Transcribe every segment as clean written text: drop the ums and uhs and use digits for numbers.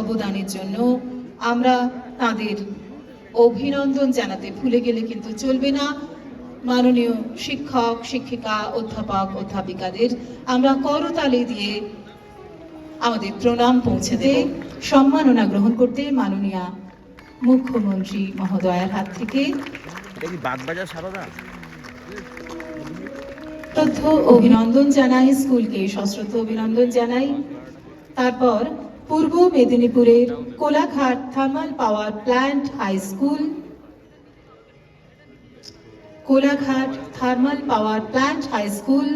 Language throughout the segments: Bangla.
অবদানের জন্য আমরা তাদের অভিনন্দন জানাতে ভুলে গেলে কিন্তু চলবে না। মাননীয় শিক্ষক শিক্ষিকা অধ্যাপক অধ্যাপিকাদের আমরা করতালি দিয়ে আমাদের প্রণাম পৌঁছে দেব। সম্মাননা গ্রহণ করতে মাননীয় মুখ্যমন্ত্রী মহোদয়ের হাত থেকে শ্রদ্ধ অভিনন্দন জানাই, স্কুলকে সশ্রদ্ধ অভিনন্দন জানাই। তারপর পূর্ব মেদিনীপুরের Kolaghat thermal power plant high school, Kolaghat thermal power plant high school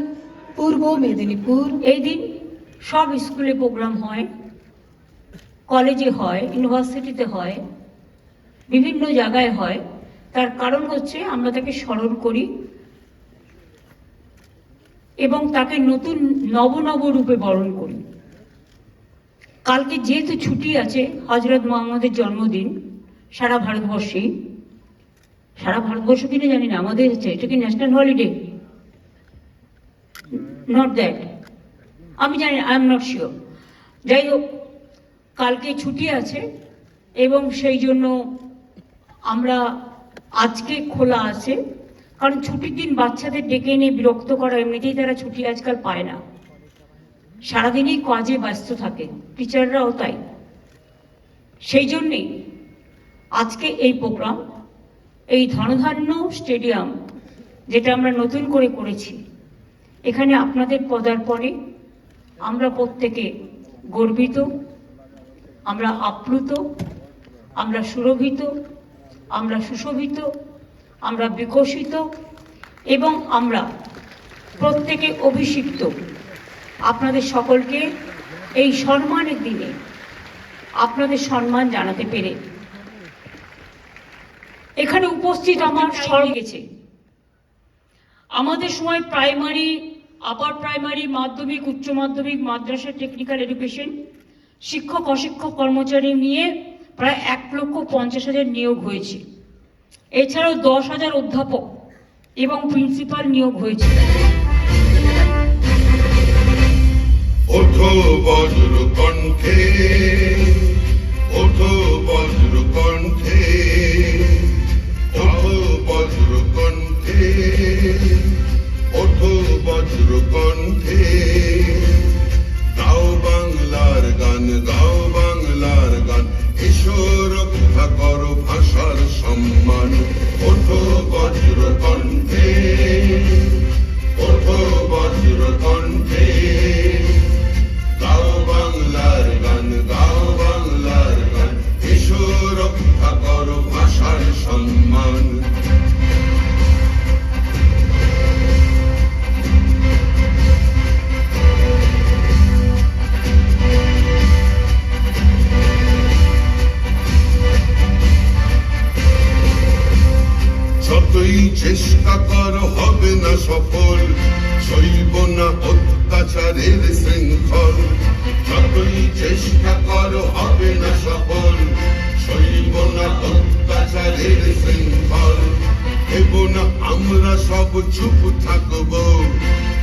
Purba Medinipur. এই দিন সব স্কুলে প্রোগ্রাম হয়, কলেজে হয়, ইউনিভার্সিটিতে হয়, বিভিন্ন জায়গায় হয়। তার কারণ হচ্ছে আমরা তাকে স্মরণ করি এবং তাকে নতুন নব রূপে বরণ করি। কালকে যেহেতু ছুটি আছে, হযরত মুহাম্মদের জন্মদিন সারা ভারতবর্ষে, সারা ভারতবর্ষ কিনা জানি না, আমাদের হচ্ছে এটা কি ন্যাশনাল হলিডে, নট দ্যাট, আমি জানি, আই এম নট শিওর। যাই হোক, কালকে ছুটি আছে এবং সেই জন্য আমরা আজকে খোলা আছে। কারণ ছুটির দিন বাচ্চাদের ডেকে এনে বিরক্ত করা, এমনিতেই তারা ছুটি আজকাল পায় না, সারাদিনই কাজে ব্যস্ত থাকে, টিচাররাও তাই। সেই জন্যেই আজকে এই প্রোগ্রাম, এই ধনধান্য স্টেডিয়াম যেটা আমরা নতুন করে করেছি, এখানে আপনাদের পদার্পণে আমরা প্রত্যেকে গর্বিত, আমরা আপ্লুত, আমরা সুরভিত, আমরা সুশোভিত, আমরা বিকশিত এবং আমরা প্রত্যেকে অভিষিক্ত আপনাদের সকলকে এই সম্মানের দিনে আপনাদের সম্মান জানাতে পেরে। এখানে উপস্থিত আমার স্মরণ গেছে, আমাদের সময় প্রাইমারি, আপার প্রাইমারি, মাধ্যমিক, উচ্চ মাধ্যমিক, মাদ্রাসা, টেকনিক্যাল এডুকেশন, শিক্ষক অশিক্ষক কর্মচারী নিয়ে প্রায় 1,50,000 নিয়োগ হয়েছে। এছাড়াও 10,000 অধ্যাপক এবং প্রিন্সিপাল নিয়োগ হয়েছে। ওঠো বজ্র কণ্ঠে, ওঠো বজ্র কণ্ঠে, ওঠো বজ্র কণ্ঠে, ওঠো বজ্র কণ্ঠে, গাও বাংলার গান, গাও বাংলার গান, এসো রক্ষা করো ভাষার সম্মান। ওঠো বজ্র কণ্ঠে, ওঠো বজ্র কণ্ঠে, গাও বাংলার গান, গাও বাংলার গান, এসো রক্ষা করো ভাষার সম্মান। যতই চেষ্টা করো হবে না সফল, সইব না অত্যাচারের শৃঙ্খল। যতই চেষ্টা করো হবে না সফল, সইব না অত্যাচারের শৃঙ্খল। দেব না আমরা সব চুপ থাকব,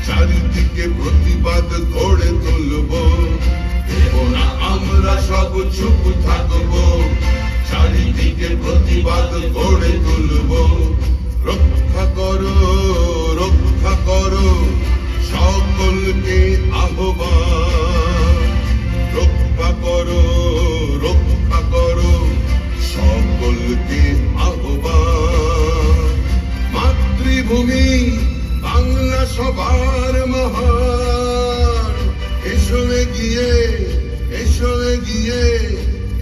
চারিদিকে প্রতিবাদ গড়ে তুলব। দেব না আমরা সব চুপ থাকব, চারিদিকে প্রতিবাদ গড়ে তুলব। রক্ষা করো, রক্ষা করো সকলকে আহ্বান। রক্ষা করো, রক্ষা করো সকলকে আহ্বান। মাতৃভূমি বাংলা সবার মহান, এসো এগিয়ে, এসো এগিয়ে,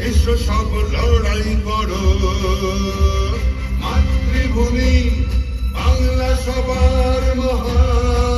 এসো সব লড়াই করো। মাতৃভূমি বাংলা সবার মহান,